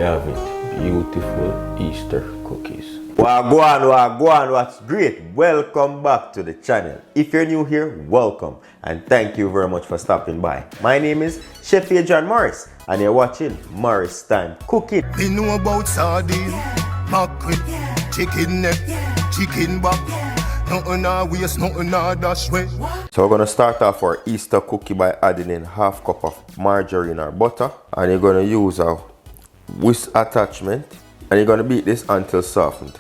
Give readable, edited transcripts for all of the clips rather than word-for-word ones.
have it. Beautiful Easter cookies. Wagwan, what's great? Welcome back to the channel. If you're new here, welcome. And thank you very much for stopping by. My name is Chef Adrian Morris, and you're watching Morris Time Cooking. We know about sardine, mackerel, chicken neck, chicken back. Nothing I waste, nothing I dash way. So we're gonna start off our Easter cookie by adding in half cup of margarine or butter, and you're gonna use a whisk attachment, and you're gonna beat this until softened.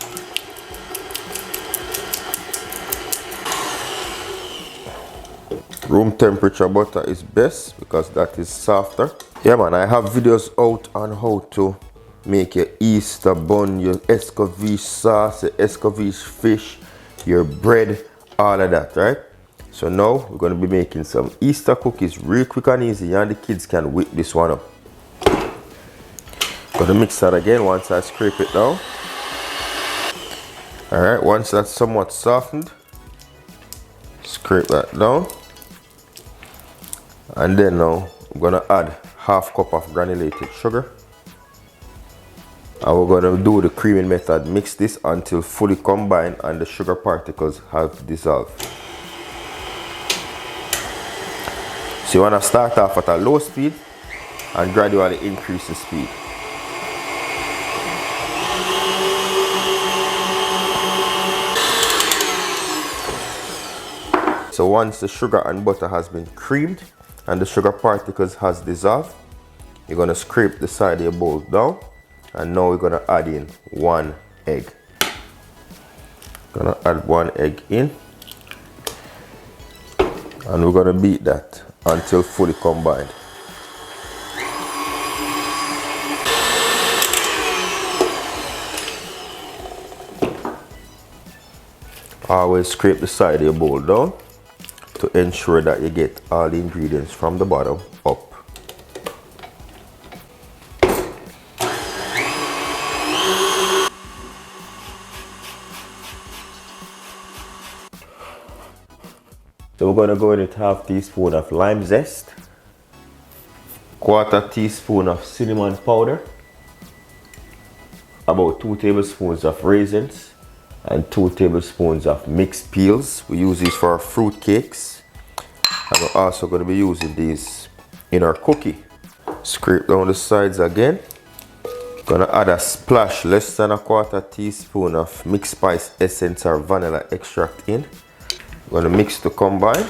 Room temperature butter is best because that is softer. Yeah man, I have videos out on how to make your Easter bun, your escovitch sauce, your escovitch fish, your bread, all of that, right? So now we're going to be making some Easter cookies real quick and easy, and the kids can whip this one up. Gonna mix that again once I scrape it down. Alright, once that's somewhat softened, scrape that down. And then now I'm gonna add half cup of granulated sugar. And we're going to do the creaming method. Mix this until fully combined and the sugar particles have dissolved. So you want to start off at a low speed and gradually increase the speed. So once the sugar and butter has been creamed and the sugar particles has dissolved, you're going to scrape the side of your bowl down. And now we're gonna add in 1 egg. Gonna add 1 egg in, and we're gonna beat that until fully combined. Always scrape the side of your bowl down to ensure that you get all the ingredients from the bottom up. So we're going to go in with half teaspoon of lime zest, 1/4 teaspoon of cinnamon powder, about 2 tablespoons of raisins, and 2 tablespoons of mixed peels. We use these for our fruit cakes, and we're also going to be using these in our cookie. Scrape down the sides again. Gonna add a splash, less than 1/4 teaspoon of mixed spice essence or vanilla extract in. We're gonna mix to combine.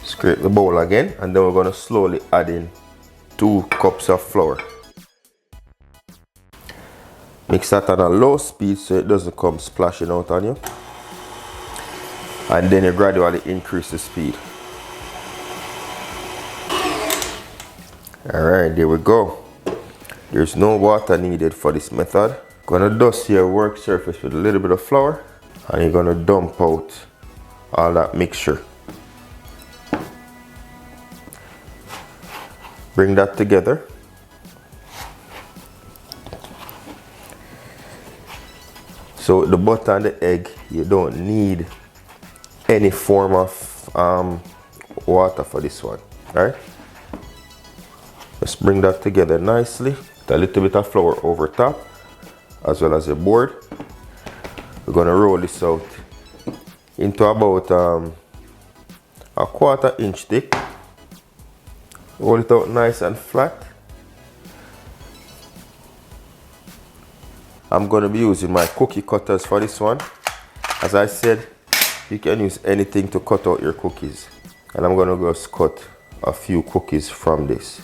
Scrape the bowl again, and then we're gonna slowly add in 2 cups of flour. Mix that on a low speed so it doesn't come splashing out on you. And then you gradually increase the speed. Alright, there we go. There's no water needed for this method. Gonna dust your work surface with a little bit of flour, and you're gonna dump out all that mixture. Bring that together. So the butter and the egg, you don't need any form of water for this one, right? Let's bring that together nicely. A little bit of flour over top, as well as your board. We're gonna roll this out into about a 1/4 inch thick. Roll it out nice and flat. I'm gonna be using my cookie cutters for this one. As I said, you can use anything to cut out your cookies. And I'm gonna just cut a few cookies from this.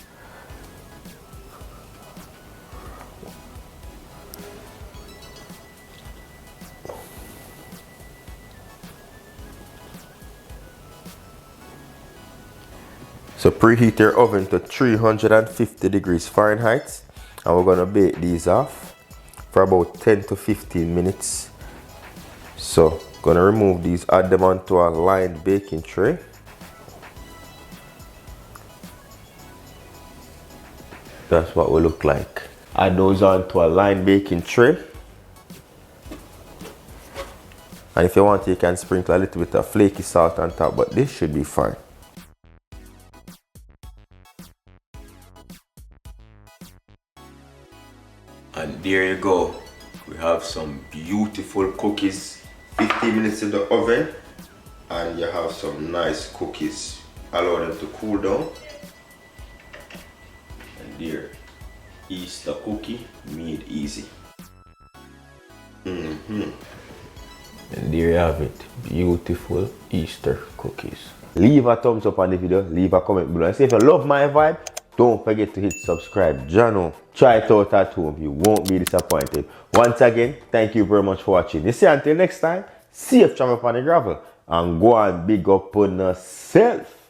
So preheat your oven to 350 degrees Fahrenheit, and we're gonna bake these off for about 10 to 15 minutes. So gonna remove these, add them onto a lined baking tray. That's what we look like. Add those onto a lined baking tray. And if you want, you can sprinkle a little bit of flaky salt on top, but this should be fine. And there you go. We have some beautiful cookies. 15 minutes in the oven and you have some nice cookies. Allow them to cool down. And there, Easter cookie made easy. And there you have it, beautiful Easter cookies. Leave a thumbs up on the video, leave a comment below, and say if you love my vibe, don't forget to hit subscribe. Jano, try it out at home, you won't be disappointed. Once again, thank you very much for watching. You see, until next time, safe travel on the gravel, and go and big up on yourself.